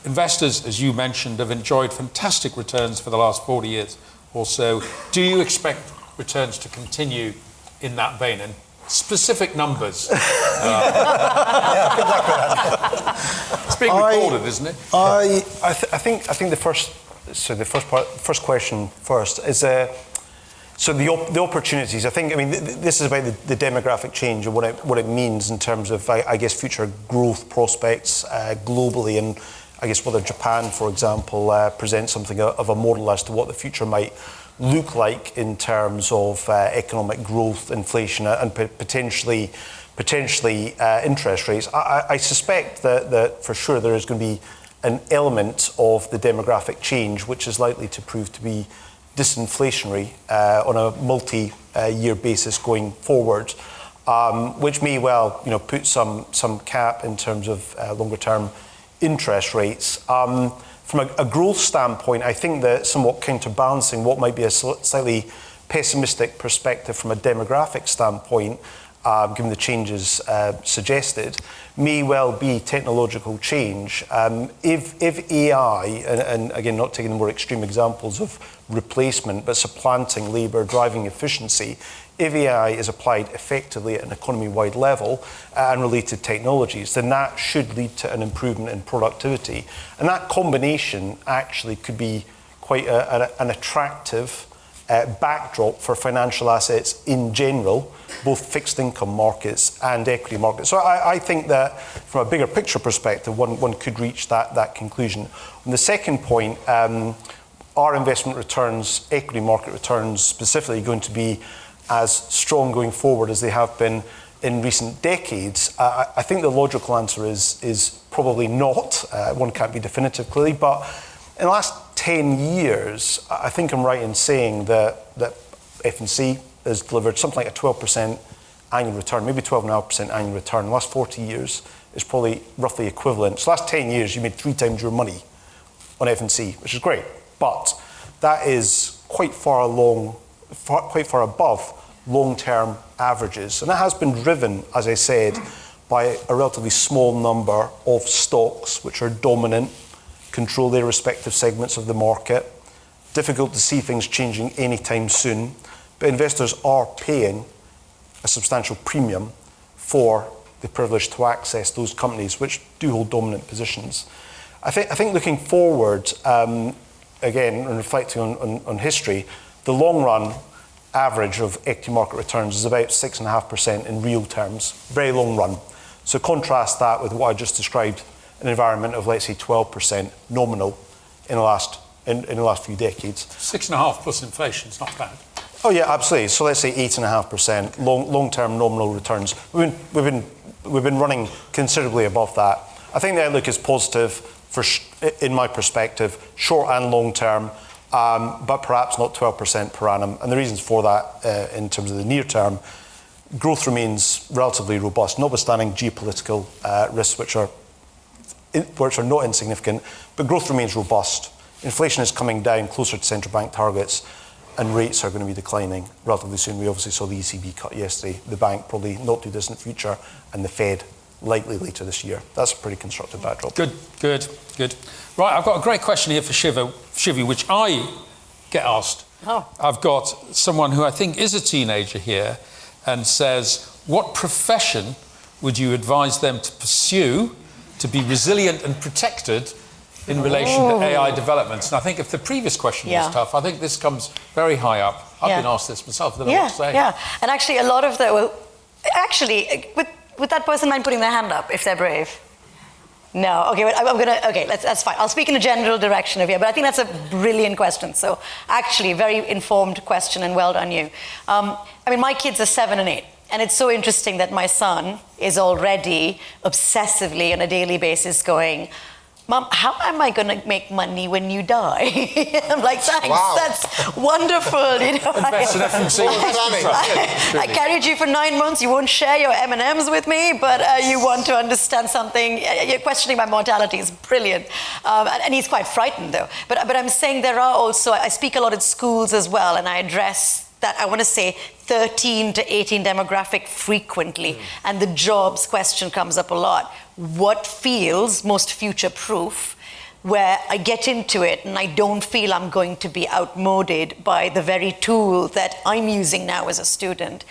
S3: investors, as you mentioned, have enjoyed fantastic returns for the last 40 years or so. Do you expect returns to continue in that vein? And specific numbers. It's being recorded, isn't it?
S2: I think the first question first is so the opportunities. I mean, this is about the demographic change and what it means in terms of, I guess, future growth prospects globally, and I guess whether Japan, for example, presents something of a model as to what the future might look like in terms of economic growth, inflation, and potentially interest rates. I suspect that for sure there is going to be an element of the demographic change which is likely to prove to be disinflationary on a multi-year basis going forward, which may well put some cap in terms of longer-term interest rates. From a growth standpoint, I think that somewhat counterbalancing what might be a slightly pessimistic perspective from a demographic standpoint, given the changes suggested, may well be technological change. If AI, and again, not taking the more extreme examples of replacement, but supplanting labour, driving efficiency, if AI is applied effectively at an economy-wide level and related technologies, then that should lead to an improvement in productivity. And that combination actually could be quite an attractive backdrop for financial assets in general, both fixed income markets and equity markets. So I think that from a bigger picture perspective, one could reach that conclusion. On the second point, are investment returns, equity market returns specifically, going to be as strong going forward as they have been in recent decades? I think the logical answer is probably not. One can't be definitive, clearly, but in the last 10 years, I think I'm right in saying that F&C has delivered something like a 12% annual return, maybe 12.5% annual return. The last 40 years is probably roughly equivalent. So last 10 years, you made 3 times your money on F&C, which is great, but that is quite far above long-term averages. And that has been driven, as I said, by a relatively small number of stocks which are dominant, control their respective segments of the market. Difficult to see things changing anytime soon, but investors are paying a substantial premium for the privilege to access those companies which do hold dominant positions. I think looking forward, again, and reflecting on history, the long run average of equity market returns is about 6.5% in real terms, very long run. So contrast that with what I just described, an environment of, let's say, 12% nominal in the last few decades.
S3: 6.5 plus inflation is not bad.
S2: Oh yeah, absolutely. So let's say 8.5% long-term nominal returns. We've been running considerably above that. I think the outlook is positive in my perspective, short and long term. But perhaps not 12% per annum. And the reasons for that, in terms of the near term, growth remains relatively robust, notwithstanding geopolitical risks, which are not insignificant, but growth remains robust. Inflation is coming down closer to central bank targets, and rates are going to be declining relatively soon. We obviously saw the ECB cut yesterday, the bank probably not too distant future, and the Fed likely later this year. That's a pretty constructive backdrop.
S3: Good. Right, I've got a great question here for Shivi, which I get asked.
S6: Oh.
S3: I've got someone who I think is a teenager here and says, what profession would you advise them to pursue to be resilient and protected in relation to AI developments? And I think if the previous question was tough, I think this comes very high up. I've been asked this myself, I don't know what to say.
S6: Yeah, and actually a lot of would that person mind putting their hand up if they're brave? No, okay, that's fine. I'll speak in a general direction of here, but I think that's a brilliant question. So actually, very informed question, and well done you. I mean, my kids are 7 and 8, and it's so interesting that my son is already obsessively on a daily basis going, Mom, how am I going to make money when you die? I'm like, thanks, that's wonderful. You know, I carried you for 9 months. You won't share your M&Ms with me, but you want to understand something. You're questioning my mortality. It's brilliant. And he's quite frightened, though. But I'm saying there are also, I speak a lot at schools as well, and I address that, I want to say, 13 to 18 demographic frequently. And the jobs question comes up a lot. What feels most future-proof, where I get into it and I don't feel I'm going to be outmoded by the very tool that I'm using now as a student.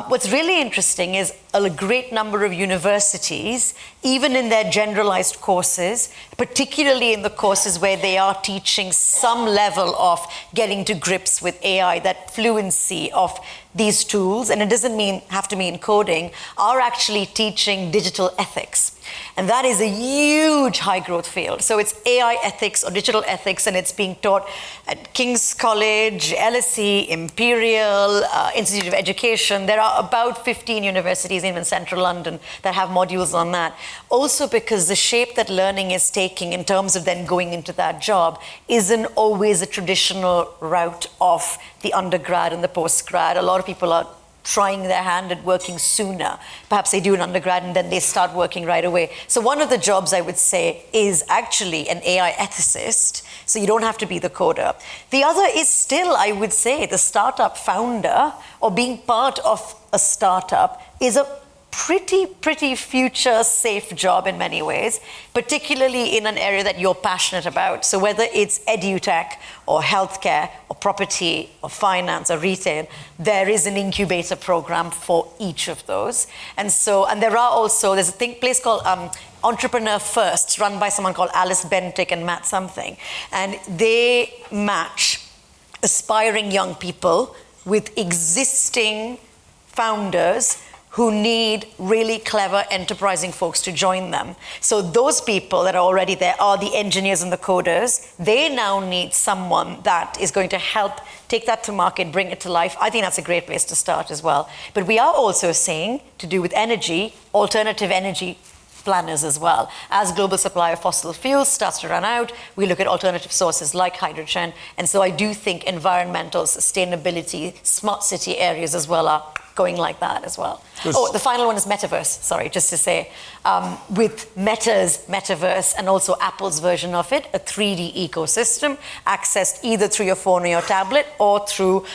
S6: What's really interesting is a great number of universities, even in their generalized courses, particularly in the courses where they are teaching some level of getting to grips with AI, that fluency of these tools, and it doesn't have to mean coding, are actually teaching digital ethics. And that is a huge high growth field. So it's AI ethics or digital ethics, and it's being taught at King's College, LSE, Imperial, Institute of Education. There are about 15 universities, even central London, that have modules on that. Also because the shape that learning is taking in terms of then going into that job isn't always a traditional route of the undergrad and the postgrad. A lot of people are trying their hand at working sooner. Perhaps they do an undergrad and then they start working right away. So one of the jobs I would say is actually an AI ethicist, so you don't have to be the coder. The other is still, I would say, the startup founder, or being part of a startup is a pretty future safe job in many ways, particularly in an area that you're passionate about. So whether it's edutech or healthcare or property or finance or retail, there is an incubator program for each of those. And there are also, there's a place called Entrepreneur First, run by someone called Alice Bentic and Matt something. And they match aspiring young people with existing founders who need really clever, enterprising folks to join them. So those people that are already there are the engineers and the coders. They now need someone that is going to help take that to market, bring it to life. I think that's a great place to start as well. But we are also seeing, to do with energy, alternative energy planners as well. As global supply of fossil fuels starts to run out, we look at alternative sources like hydrogen. And so I do think environmental, sustainability, smart city areas as well are going like that as well. Oh, the final one is metaverse. Sorry, just to say, with Meta's metaverse and also Apple's version of it, a 3D ecosystem accessed either through your phone or your tablet or through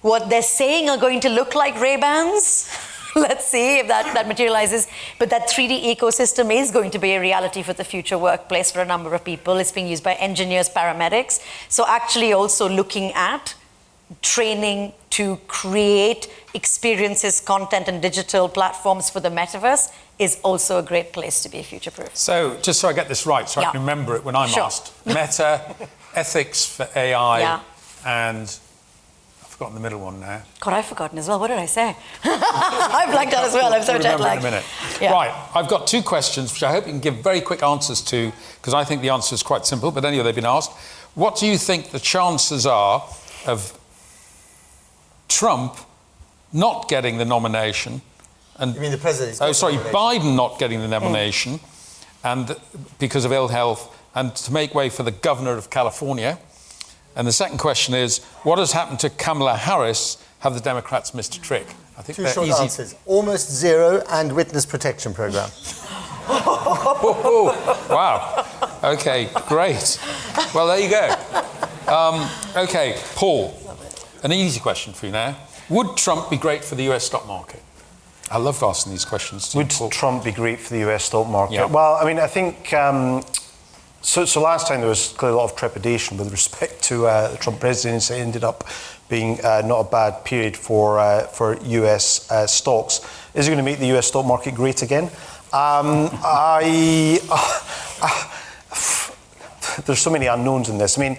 S6: what they're saying are going to look like Ray-Bans. Let's see if that materializes. But that 3D ecosystem is going to be a reality for the future workplace for a number of people. It's being used by engineers, paramedics. So actually also looking at training to create experiences, content, and digital platforms for the metaverse is also a great place to be future-proof.
S3: So, just so I get this right, so I can remember it when I'm asked. Meta, ethics for AI, and I've forgotten the middle one now.
S6: God, I've forgotten as well. What did I say? I blanked out as well. I'm so jet lagged.
S3: In a minute. Yeah. Right, I've got 2 questions, which I hope you can give very quick answers to, because I think the answer is quite simple, but anyway, they've been asked. What do you think the chances are of Trump not getting the nomination, and
S5: you mean the president?
S3: Biden not getting the nomination, and because of ill health, and to make way for the governor of California? And the second question is, what has happened to Kamala Harris? Have the Democrats missed a trick? I think
S5: 2
S3: they're
S5: short
S3: easy.
S5: answers. Almost zero and witness protection program.
S3: Wow. Okay, great. Well, there you go. Okay, Paul. An easy question for you now. Would Trump be great for the US stock market? I love asking these questions to
S2: Would
S3: Paul.
S2: Trump be great for the US stock market?
S3: Yeah.
S2: Well, I mean, I think So last time there was clearly a lot of trepidation with respect to the Trump presidency. It ended up being not a bad period for US stocks. Is it going to make the US stock market great again? There's so many unknowns in this. I mean,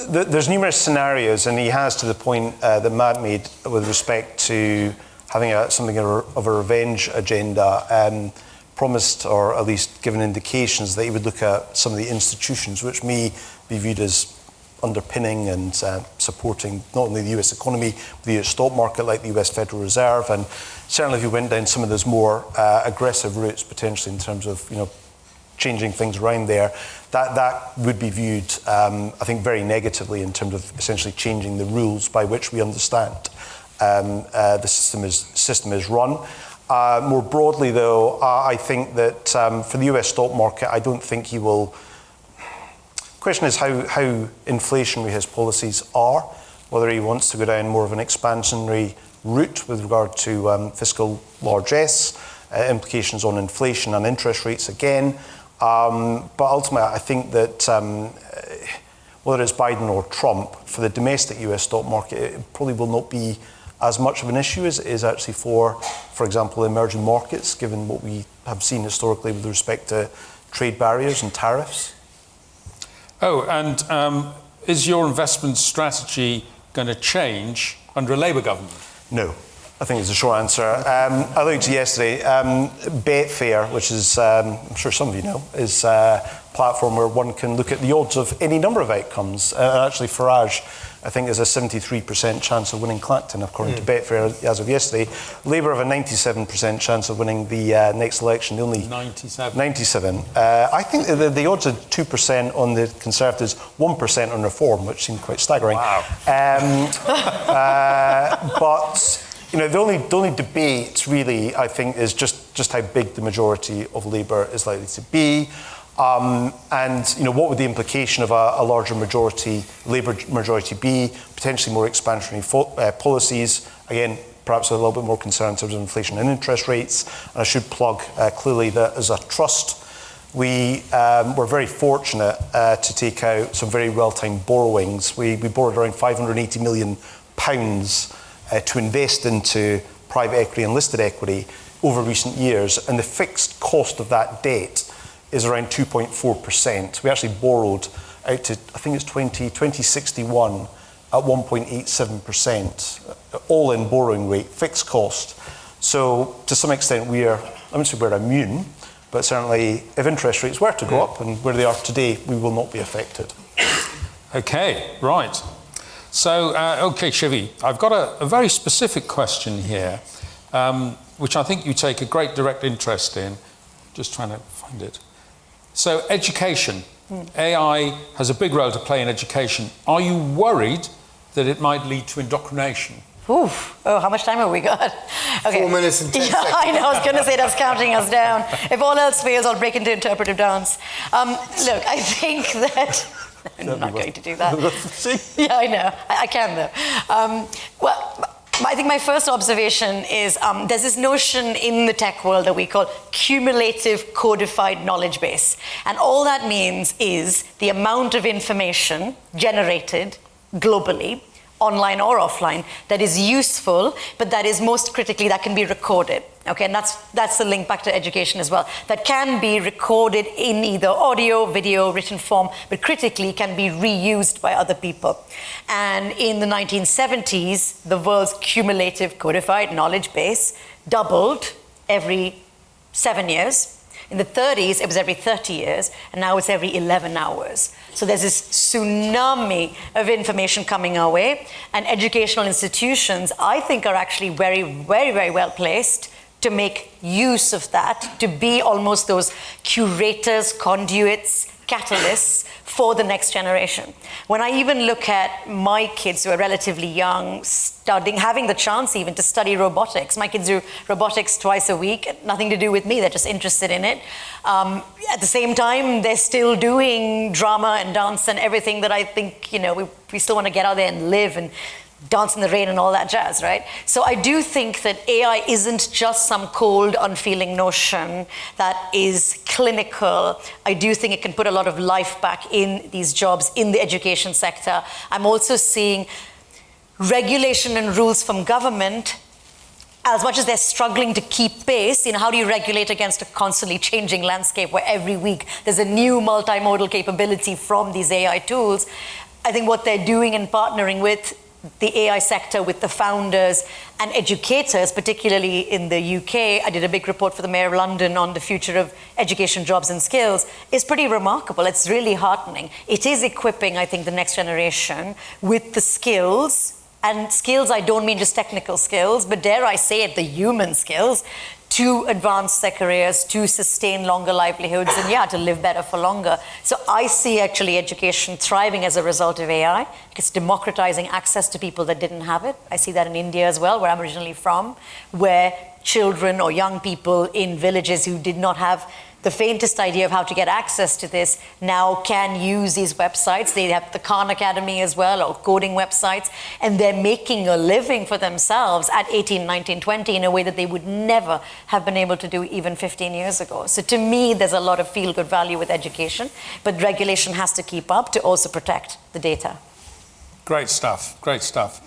S2: there's numerous scenarios, and he has, to the point that Matt made with respect to having something of a revenge agenda, promised, or at least given indications, that he would look at some of the institutions which may be viewed as underpinning and supporting not only the US economy, but the US stock market, like the US Federal Reserve. And certainly if you went down some of those more aggressive routes, potentially in terms of, changing things around there, that would be viewed, I think, very negatively in terms of essentially changing the rules by which we understand the system is run. More broadly, though, I think that for the US stock market, I don't think he will. The question is how inflationary his policies are, whether he wants to go down more of an expansionary route with regard to fiscal largesse, implications on inflation and interest rates again. But ultimately, I think that whether it's Biden or Trump, for the domestic US stock market, it probably will not be as much of an issue as it is actually for example, emerging markets, given what we have seen historically with respect to trade barriers and tariffs.
S3: Oh, and is your investment strategy going to change under a Labour government?
S2: No, I think it's a short answer. I looked yesterday. Betfair, which is, I'm sure some of you know, is a platform where one can look at the odds of any number of outcomes. Actually, Farage, I think, has a 73% chance of winning Clacton, according to Betfair as of yesterday. Labour have a 97% chance of winning the next election. The only 97. I think the odds are 2% on the Conservatives, 1% on Reform, which seemed quite staggering.
S3: Wow.
S2: But the only debate really, I think, is just how big the majority of Labour is likely to be. And what would the implication of a larger majority, Labour majority, be? Potentially more expansionary policies. Again, perhaps a little bit more concern in terms of inflation and interest rates. And I should plug clearly that as a trust, we were very fortunate to take out some very well-timed borrowings. We borrowed around £580 million to invest into private equity and listed equity over recent years. And the fixed cost of that debt is around 2.4%. We actually borrowed out to, I think it's 2061 at 1.87%, all-in borrowing rate, fixed cost. So to some extent I wouldn't say we're immune, but certainly if interest rates were to go up and where they are today, we will not be affected.
S3: Okay, right. So, Shivi, I've got a very specific question here, which I think you take a great direct interest in. Just trying to find it. So, education. AI has a big role to play in education. Are you worried that it might lead to indoctrination?
S6: Oof. Oh, how much time have we got? Okay.
S5: 4 minutes and 10 seconds.
S6: I know, I was going to say that's counting us down. If all else fails, I'll break into interpretive dance. Look, I think that... I'm not going to do that. Yeah, I know. I can, though. I think my first observation is there's this notion in the tech world that we call cumulative codified knowledge base. And all that means is the amount of information generated globally, online or offline, that is useful, but that is most critically, that can be recorded. Okay, and that's the link back to education as well. That can be recorded in either audio, video, written form, but critically can be reused by other people. And in the 1970s, the world's cumulative codified knowledge base doubled every 7 years. In the 30s, it was every 30 years, and now it's every 11 hours. So there's this tsunami of information coming our way, and educational institutions, I think, are actually very, very, very well placed to make use of that, to be almost those curators, conduits, catalysts for the next generation. When I even look at my kids who are relatively young, having the chance even to study robotics. My kids do robotics twice a week, nothing to do with me, they're just interested in it. At the same time, they're still doing drama and dance and everything that I think, we still want to get out there and live and dance in the rain and all that jazz, right? So I do think that AI isn't just some cold, unfeeling notion that is clinical. I do think it can put a lot of life back in these jobs in the education sector. I'm also seeing regulation and rules from government, as much as they're struggling to keep pace. How do you regulate against a constantly changing landscape where every week there's a new multimodal capability from these AI tools? I think what they're doing and partnering with the AI sector, with the founders and educators, particularly in the UK, I did a big report for the Mayor of London on the future of education, jobs and skills, is pretty remarkable. It's really heartening. It is equipping, I think, the next generation with the skills. And skills, I don't mean just technical skills, but dare I say it, the human skills to advance their careers, to sustain longer livelihoods, and to live better for longer. So I see actually education thriving as a result of AI. It's democratizing access to people that didn't have it. I see that in India as well, where I'm originally from, where children or young people in villages who did not have the faintest idea of how to get access to this now can use these websites. They have the Khan Academy as well, or coding websites, and they're making a living for themselves at 18, 19, 20 in a way that they would never have been able to do even 15 years ago. So to me, there's a lot of feel-good value with education, but regulation has to keep up to also protect the data.
S3: Great stuff, great stuff.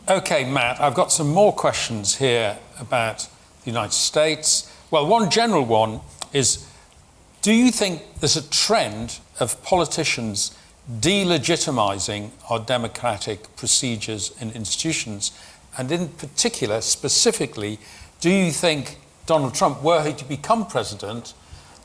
S3: Okay, Matt, I've got some more questions here about the United States. Well, one general one is, do you think there's a trend of politicians delegitimizing our democratic procedures and institutions? And in particular, specifically, do you think Donald Trump, were he to become president,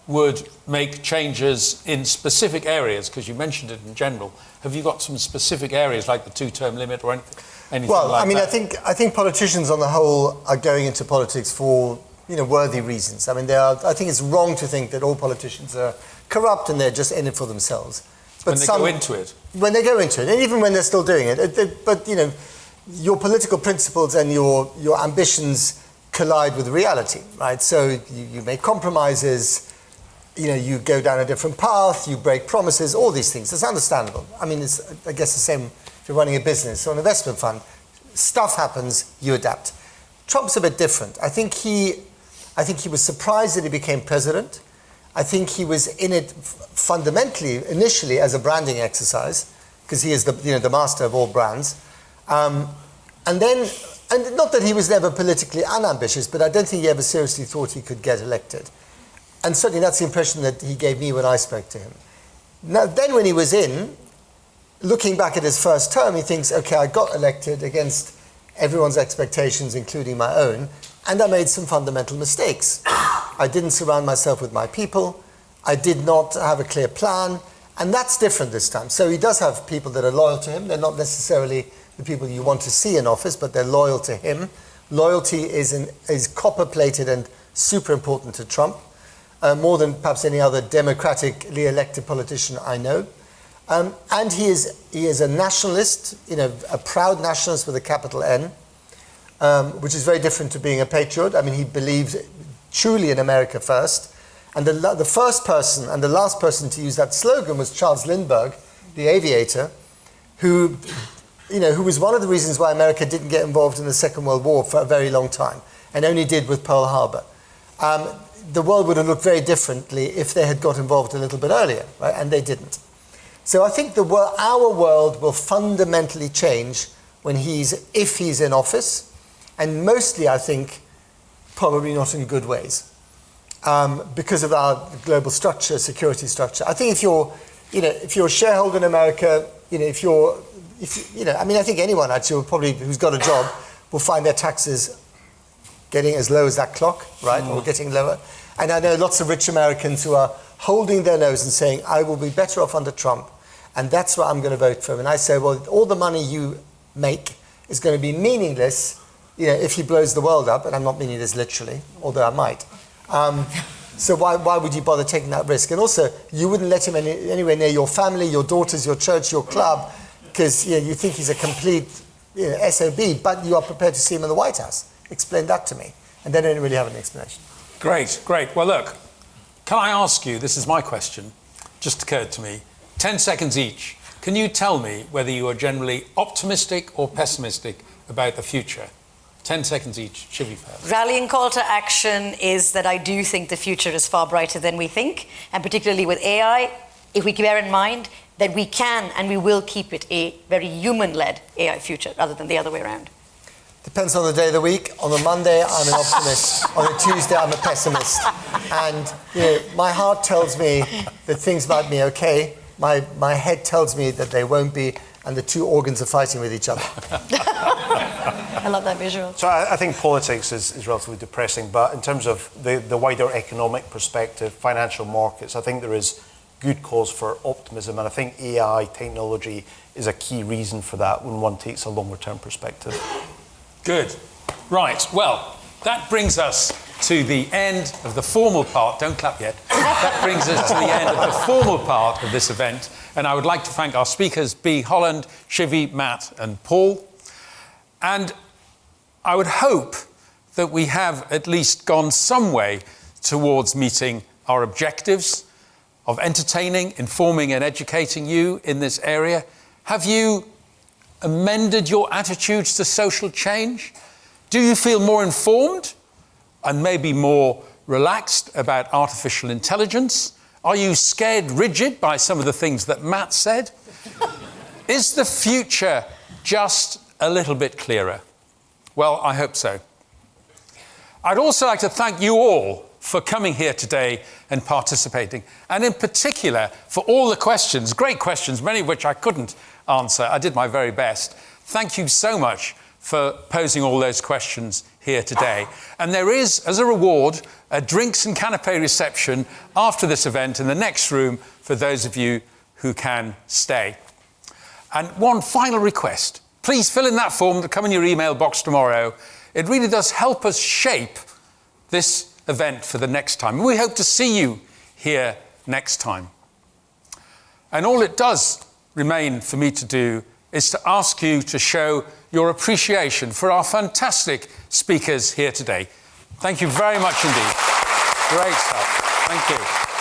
S3: would make changes in specific areas? Because you mentioned it in general. Have you got some specific areas like the 2-term limit or anything
S5: well,
S3: like that?
S5: Well, I think politicians on the whole are going into politics for worthy reasons. I think it's wrong to think that all politicians are corrupt and they're just in it for themselves. But
S3: when they go into it.
S5: When they go into it, and even when they're still doing it. But your political principles and your ambitions collide with reality, right? So you make compromises, you go down a different path, you break promises, all these things. It's understandable. It's, I guess, the same if you're running a business or an investment fund. Stuff happens, you adapt. Trump's a bit different. I think he was surprised that he became president. I think he was in it fundamentally, initially, as a branding exercise, because he is the master of all brands. And not that he was never politically unambitious, but I don't think he ever seriously thought he could get elected. And certainly that's the impression that he gave me when I spoke to him. Now, then when he was in, looking back at his first term, he thinks, okay, I got elected against everyone's expectations, including my own, and I made some fundamental mistakes. I didn't surround myself with my people. I did not have a clear plan, and that's different this time. So he does have people that are loyal to him. They're not necessarily the people you want to see in office, but they're loyal to him. Loyalty is copper-plated and super important to Trump, more than perhaps any other democratically elected politician I know. And he is a nationalist, a proud nationalist with a capital N, which is very different to being a patriot. He believes truly in America first. And the first person and the last person to use that slogan was Charles Lindbergh, the aviator, who was one of the reasons why America didn't get involved in the Second World War for a very long time, and only did with Pearl Harbor. The world would have looked very differently if they had got involved a little bit earlier, right? And they didn't. So I think our world will fundamentally change if he's in office, and mostly I think probably not in good ways, because of our global structure, security structure. I think if you're a shareholder in America, I think anyone actually who's got a job will find their taxes getting as low as that clock, right, or getting lower. And I know lots of rich Americans who are holding their nose and saying, I will be better off under Trump, and that's what I'm going to vote for. And I say, well, all the money you make is going to be meaningless, if he blows the world up, and I'm not meaning this literally, although I might. So why would you bother taking that risk? And also, you wouldn't let him anywhere near your family, your daughters, your church, your club, because you think he's a complete SOB, but you are prepared to see him in the White House. Explain that to me. And they don't really have an explanation.
S3: Great. Well, look, can I ask you, this is my question, just occurred to me, 10 seconds each. Can you tell me whether you are generally optimistic or pessimistic about the future? 10 seconds each. Shivi first.
S6: Rallying call to action is that I do think the future is far brighter than we think, and particularly with AI, if we bear in mind that we can and we will keep it a very human-led AI future rather than the other way around.
S5: Depends on the day of the week. On a Monday, I'm an optimist. On a Tuesday, I'm a pessimist. And my heart tells me that things might be okay. My head tells me that they won't be, and the two organs are fighting with each other.
S6: I love that visual.
S2: So I think politics is relatively depressing, but in terms of the wider economic perspective, financial markets, I think there is good cause for optimism, and I think AI technology is a key reason for that when one takes a longer term perspective.
S3: Good. Right. Well, that brings us to the end of the formal part. Don't clap yet. That brings us to the end of the formal part of this event. And I would like to thank our speakers, Bea Holland, Shivi, Matt and Paul. And I would hope that we have at least gone some way towards meeting our objectives of entertaining, informing and educating you in this area. Have you amended your attitudes to social change? Do you feel more informed and maybe more relaxed about artificial intelligence? Are you scared rigid by some of the things that Matt said? Is the future just a little bit clearer? Well, I hope so. I'd also like to thank you all for coming here today and participating, and in particular for all the questions, great questions, many of which I couldn't answer. I did my very best. Thank you so much for posing all those questions here today. And there is, as a reward, a drinks and canapé reception after this event in the next room for those of you who can stay. And one final request. Please fill in that form to come in your email box tomorrow. It really does help us shape this event for the next time. We hope to see you here next time. And all it does remain for me to do is to ask you to show your appreciation for our fantastic speakers here today. Thank you very much indeed. Great stuff. Thank you.